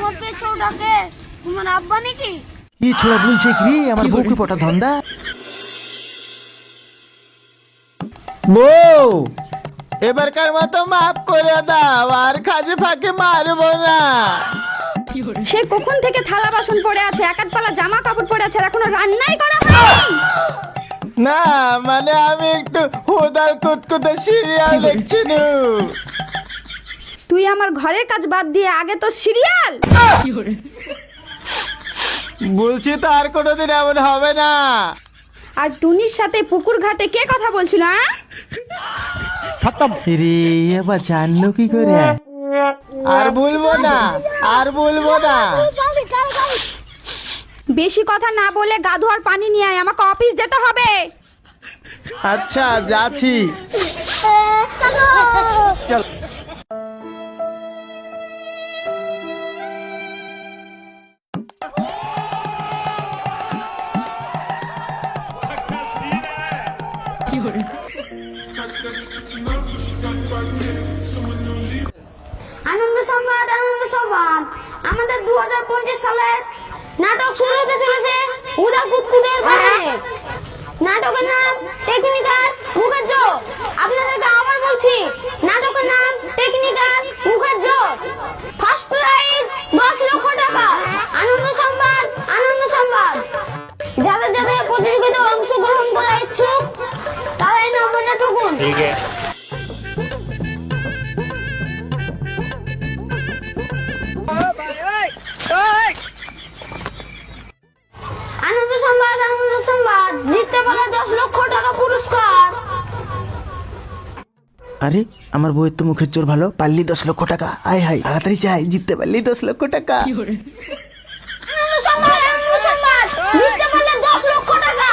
তোমার পেছনে ওটাকে তোমার আব্বা নাকি? এই ছোড়া বলছে কি আমার বউকে পটা ধান্দা। বউ এবারকার মতো মাফ করে দাও, আর কাজে ফাঁকে মারবো না। সে কখন থেকে থালা বাসন পড়ে আছে, একাট পালা জামা কাপড় পড়ে আছে, আর এখনো রান্নাই করা হয়নি। না মানে আমি একটু হোদাল কুতকুতে সিরিয়াল দেখছিনু। তুই আমার ঘরের কাজ বাদ দিয়ে আগে তো সিরিয়াল। বলছি তো আর কোনোদিন এমন হবে না। আর টুনির সাথে পুকুর ঘাটে কে কথা বলছিল? রে এবার জানলো কি করে? আর বলবো না, আর বলবো না। বেশি কথা না বলে গা ধোয়ার পানি নিয়ে আয়, আমাকে অফিস যেতে হবে। আচ্ছা যাচ্ছি। চল। আনন্দ সংবাদ, আনন্দ সংবাদ। আমাদের 2025 সালের নাটক শুরু হতে চলেছে উদা কুতকুদের বাগানে। নাটকের নাম টেকনিক্যাল মুখের জোর। আপনাদেরকে আবার বলছি, নাটকের নাম টেকনিক্যাল মুখের জোর। ফার্স্ট প্রাইজ 10 লক্ষ টাকা। আনন্দ সংবাদ, আনন্দ সংবাদ। যাদের যাদের প্রতিযোগিতায় অংশগ্রহণ করার ইচ্ছুক তারা এই নম্বরটা টুকুন। ঠিক আছে। আনন্দ সংবাদ, আনন্দ সংবাদ। জিততে পারলে 10 লক্ষ টাকা পুরস্কার। আরে আমার বউয়ের তো মুখের জোর ভালো, পারলি 10 লক্ষ টাকা। আয় হাই তাড়াতাড়ি চাই, জিততে পারলি 10 লক্ষ টাকা। আনন্দ সংবাদ, আনন্দ সংবাদ। জিততে পারলে 10 লক্ষ টাকা।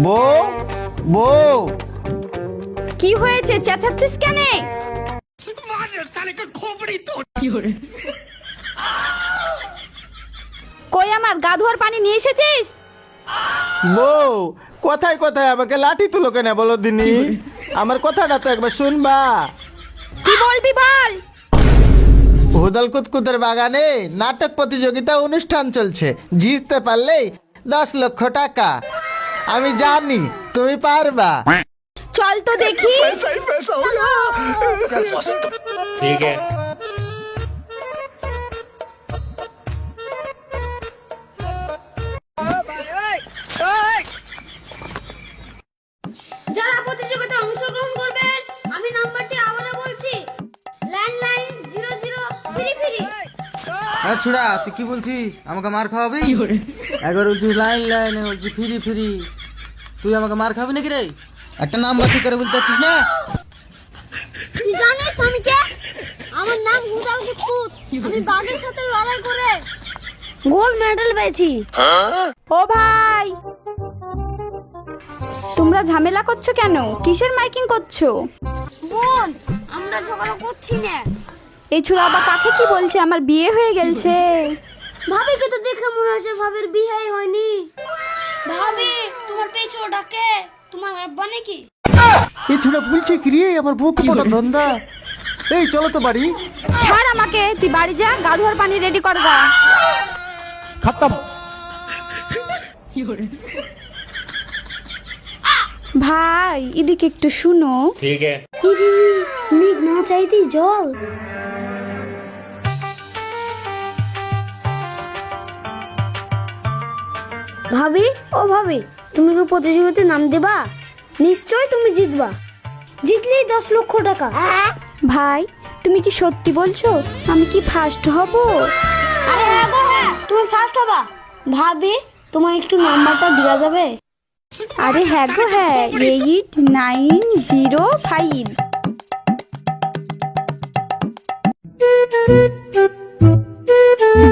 বউ বউ কি হয়েছে, চেঁচাচ্ছিস কেন? কই আমার গা ধোয়ার পানি নিয়ে এসেছিস? বউ কোথায় কোথায় আমাকে লাঠি তুলো কেন বলো দিনি? আমার কথাটা তো একবার শুনবা। কি বলবি বল। হোদাল কুতকুদের বাগানে নাটক প্রতিযোগিতা অনুষ্ঠান চলছে, জিততে পারলেই 10 লক্ষ টাকা। আমি জানি তুমি পারবা। চল তো দেখি। ठीक है। যারা প্রতিযোগিতায় অংশগ্রহণ করবেন আমি নাম্বারটি আবারও বলছি, ল্যান্ডলাইন 0033। ছুড়া তুই কি বলছিস? আমাকে মার খাওয়াবি? একবার বলছিস লাইন লাইনে, বলছিস ফ্রি ফ্রি। তুই আমাকে মার খাবি নাকি রে? একটা নাম্বার ঠিক করে বলতে পারছিস না? তুই জানিস আমি কে? আমার নাম হুদাল কুতকুত। আমি বাঘের সাথে লড়াই করে গোল্ড মেডেল পেয়েছি। ও ভাই, তোমরা ঝামেলা করছো কেন? কিসের মাইকিং করছো? বোন, আমরা ঝগড়া করছি না। এই ছোড়া আবার কাকে কি বলছে? আমার বিয়ে হয়ে গেছে। ভাবিকে তো দেখে মনে হচ্ছে ভাবির বিয়েই হয়নি। ভাবি তোমার পেছনে ওটাকে তোমার আব্বা নাকি? এই ছোড়া বলছে কি রে আমার বউকে পটা ধান্দা। এই চলো তো বাড়ি। ছাড় আমাকে, তুই বাড়ি যা, গা ধোয়ার পানি রেডি কর গা। খতম। ভাই এদিকে একটু শুনো। ठीक है। মেঘ না চাইতেই জল। ভাবি, ও ভাবি, তুমি কি প্রতিযোগিতায় নাম দেবা? নিশ্চয় তুমি জিতবা। জিতলেই 10 লক্ষ টাকা। ভাই তুমি কি সত্যি বলছো? আমি কি ফার্স্ট হব? আরে হ্যাঁ গো হ্যাঁ, তুমি ফার্স্ট হবা। ভাবি তোমার একটু নাম্বারটা দেওয়া যাবে? আরে হ্যাঁ গো হ্যাঁ, 8905।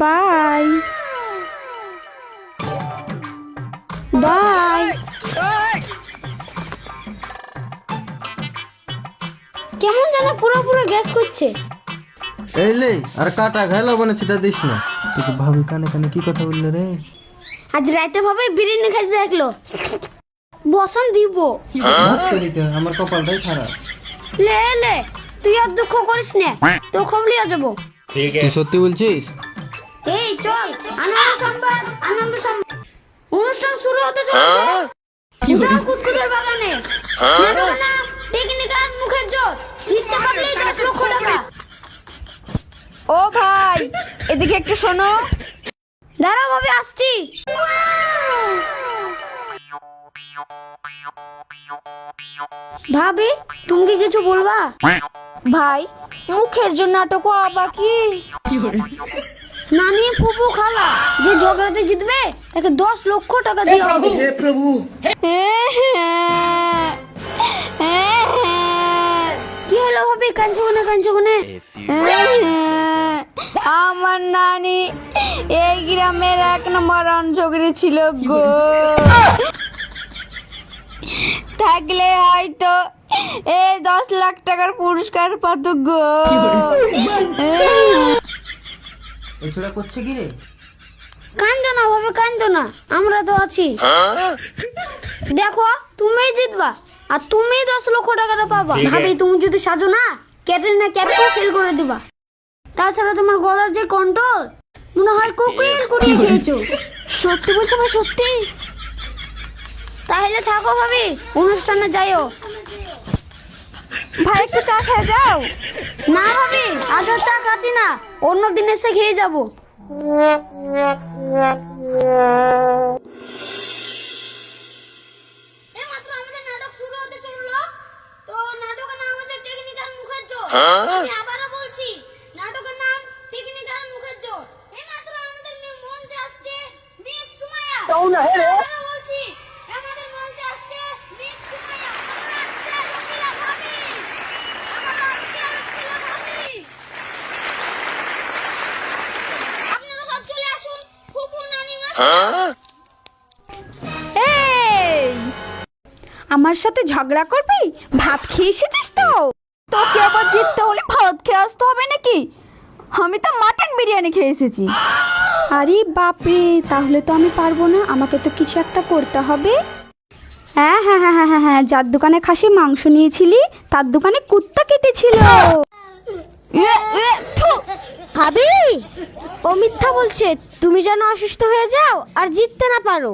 Bye bye. কেমন যেন পুরো গ্যাস করছে। এই লে আর কাটা ঘালো বনে ছিটা দিস না। তুই তো ভাবি কানে কানে কি কথা বললে রে? আজ রাতে ভাবে বিরিয়ানি খাইতে দেখলো। বসান দিব। আমার কপালটাই খারাপ। লে লে, তুই আর দুঃখ করিস না, তো খবর লিয়া যাবো। তুই সত্যি বলছিস? এই চল, আনন্দ সংবাদ, আনন্দ সংবাদ। অনুষ্ঠান শুরু হতে চলেছে উদার কুতকুতের বাগানে। নাটকের নাম টেকনিক্যাল মুখের জোর। জিততে পারলেই 10 লক্ষ টাকা। ও ভাই, এদিকে একটু শোনো। দাঁড়াও ভাবে, আসছি। ভাবি, তুমি কি কিছু বলবা? ভাই, মুখের জন্য নাটক বাকি। নানি, ফুপু, খালা যে ঝগড়াতে জিতবে তাকে 10 লক্ষ টাকা দেওয়া হবে। কি হলো ভাবি, কাঞ্চু কোনে? আমার নানি এই গ্রামের 1 নম্বর অঞ্চগরি ছিল গো। থাকলে হয়তো এই 10 লাখ টাকার পুরস্কার পাত গো। এছাড়া করছে কি রে? কান্দো না ভাবে, কান্দো না, আমরা তো আছি। দেখো, তুমিই জিতবা আর তুমি 10 লক্ষ টাকাটা পাবা। ভাবি, তুমি যদি সাজো না, ক্যাটরিনা ক্যাপকে ফেল করে দিবা। তাছাড়া তোমার গলার যে কন্ট্রোল, মনে হয় কোকিল কুড়িয়ে খেয়েছো। সত্যি বলছো ভাই, সত্যি? তাহলে থাকো ভাবি, অনুষ্ঠানে যাইও। ভাই, একটু চা খেয়ে যাও। না ভাবি, আজ আর চা খাচ্ছি না, অন্য দিন এসে খেয়ে যাবো। এইমাত্র আমাদের নাটক শুরু হতে চললো। তো নাটকের নাম হচ্ছে টেকনিক্যাল মুখের জোর। আমি আবারও বলছি, নাটকের নাম টেকনিক্যাল মুখের জোর। এইমাত্র আমাদের মঞ্চে আসছে মিস সুমাইয়া। আবারও বলছি, আমাদের মঞ্চে আসছে মিস সুমাইয়া। আবারও আসছে রকিয়া ভাবি। আবারও আসছে রকিয়া ভাবি। আপনারা সব চলে আসুন, ফুপু, নানিমা। এই, আমার সাথে ঝগড়া করবি? ভাত খেয়ে এসেছিস তো? তোকে আবার জিততে হলে ভাত খেয়ে আসতে হবে নাকি? আমি তো মাটন বিরিয়ানি খেয়ে এসেছি। আরে বাপরে, তাহলে তো আমি পারবো না, আমাকে তো কিছু একটা করতে হবে। হ্যাঁ হ্যাঁ হ্যাঁ হ্যাঁ হ্যাঁ, যার দোকানে খাসির মাংস নিয়েছিলি তার দোকানে কুত্তা কেটেছিল। ভাবি, ও মিথ্যা বলছে। তুমি যেন অসুস্থ হয়ে যাও আর জিততে না পারো।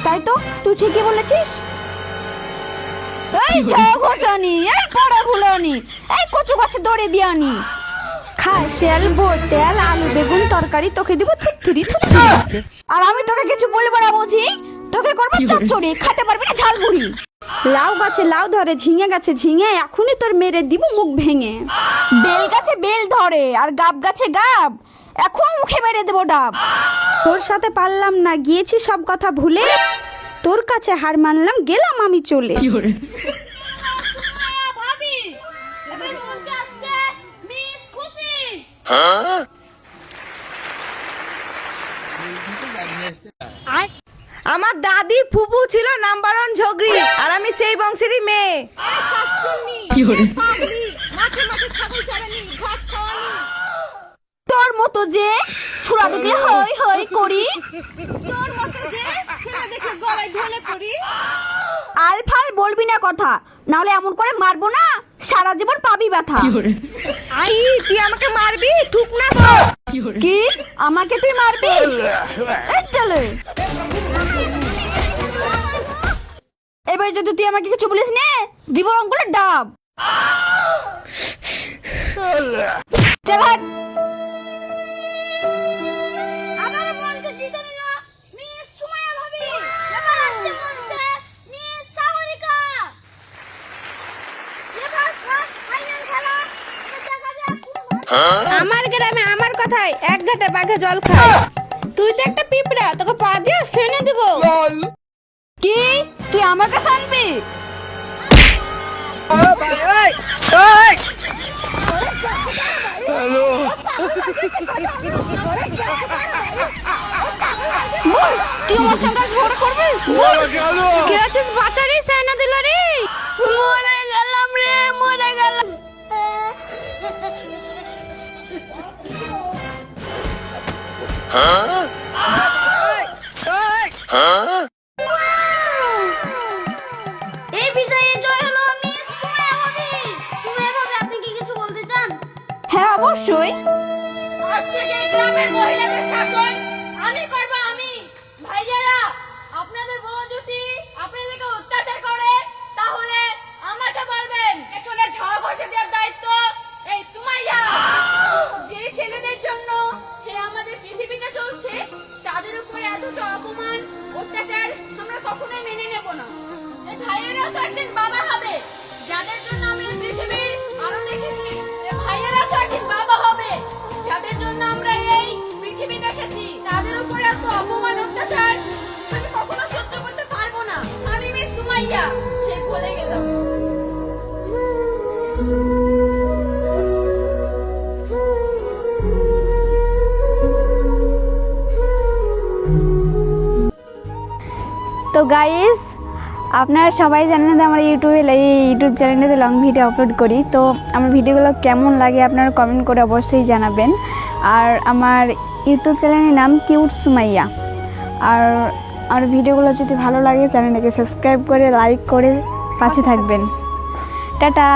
তাই তো, তুই ঠিকই বলেছিস। এই ঝাও ঘষানি, এই পড়া ভুলানি, এই কচু গাছে দড়ি দিয়ানি। খাসিয়াল বোতেল আলু বেগুন তরকারি তোকে দিব থুতথুরি থুতথুরি। আর আমি তোকে কিছু বলবো না বুঝি? তোকে করবো চচ্চড়ি, খেতে পারবি না ঝালমুড়ি। লাউ গাছে লাউ ধরে, ঝিঙে গাছে ঝিঙে, এখনই তোর মেরে দিব মুখ ভেঙে। বেল গাছে বেল ধরে আর গাব গাছে গাব, এখন মুখে মেরে দেবো ডাব। তোর সাথে পারলাম না, গিয়েছি সব কথা ভুলে, তোর কাছে হার মানলাম, গেলাম আমি চলে। ভাবি, এবার মঞ্চে আসছে মিস খুশি। আমার দাদি ফুপু ছিল নাম্বার 1 ঝগড়ি, আর আমি সেই বংশেরই মেয়ে। তোর মতো যে ছুরা দেখলে হই হই করি, তোর মতো যে ছেলে দেখলে গলায় ঢলে পড়ি। আলফাল বলবি না কথা, নাহলে এমন করে মারবো না, সারা জীবন পাবি ব্যথা। আই, তুই আমাকে মারবি? থুক না তো। কি, আমাকে তুই মারবি? এই চলে। এবার যদি তুই আমাকে কিছু বলিস নে, দিব অঙ্গুলে ডাব। চল হাট। আবার মঞ্চে জিতে নিল মিস সুমাইয়া ভাবি। এবার আসছে মঞ্চে মিস সাগরিকা। এবার ফার্স্ট ফাইনাল খেলা, দেখা যাক আমার গ্রামে আমার কথায় 1 ঘাটে বাঘে জল খায়। তুই তো একটা পিঁপড়া, তোকে পা দিয়ে শ্রেণী দিব। কি, তুই আমাকে শানবি? তুই আমার সঙ্গে ঝগড়া করবি? কে আছিস বাঁচারি, সেনা দিল রে। মরে গেলাম রে, মরে গেলাম। অবশ্যই। আজ থেকে গ্রামের মহিলাদের শাসন আমি করব আমি। ভাইজারা, আপনাদের বউ যদি আপনাদেরকে অত্যাচার করে তাহলে আমাকে বলবেন। পেছনে ঝাড় ঘষে দেওয়ার দায়িত্ব এই সুমাইয়া। যে ছেলেদের জন্য আমাদের পৃথিবীটা চলছে তাদের উপরে এতটা অপমান অত্যাচার আমরা কখনোই মেনে নেব না। এই ভাইয়েরা তো একদিন বাবা হবে, যাদের জন্য আমরা এই পৃথিবীর আরো দেখেছি। এই ভাইয়েরা তো একদিন বাবা হবে, যাদের জন্য আমরা এই পৃথিবী দেখেছি। তাদের উপরে এত অপমান অত্যাচার আমি কখনো সহ্য করতে পারবো না। আমি মেয়ে সুমাইয়া বলে গেলাম। তো গাইস, আপনারা সবাই জানেন যে আমার ইউটিউব চ্যানেলে লং ভিডিও আপলোড করি। তো আমার ভিডিওগুলো কেমন লাগে আপনারা কমেন্ট করে অবশ্যই জানাবেন। আর আমার ইউটিউব চ্যানেলের নাম কিউট সুমাইয়া। আর ভিডিওগুলো যদি ভালো লাগে চ্যানেলটাকে সাবস্ক্রাইব করে লাইক করে পাশে থাকবেন। টাটা।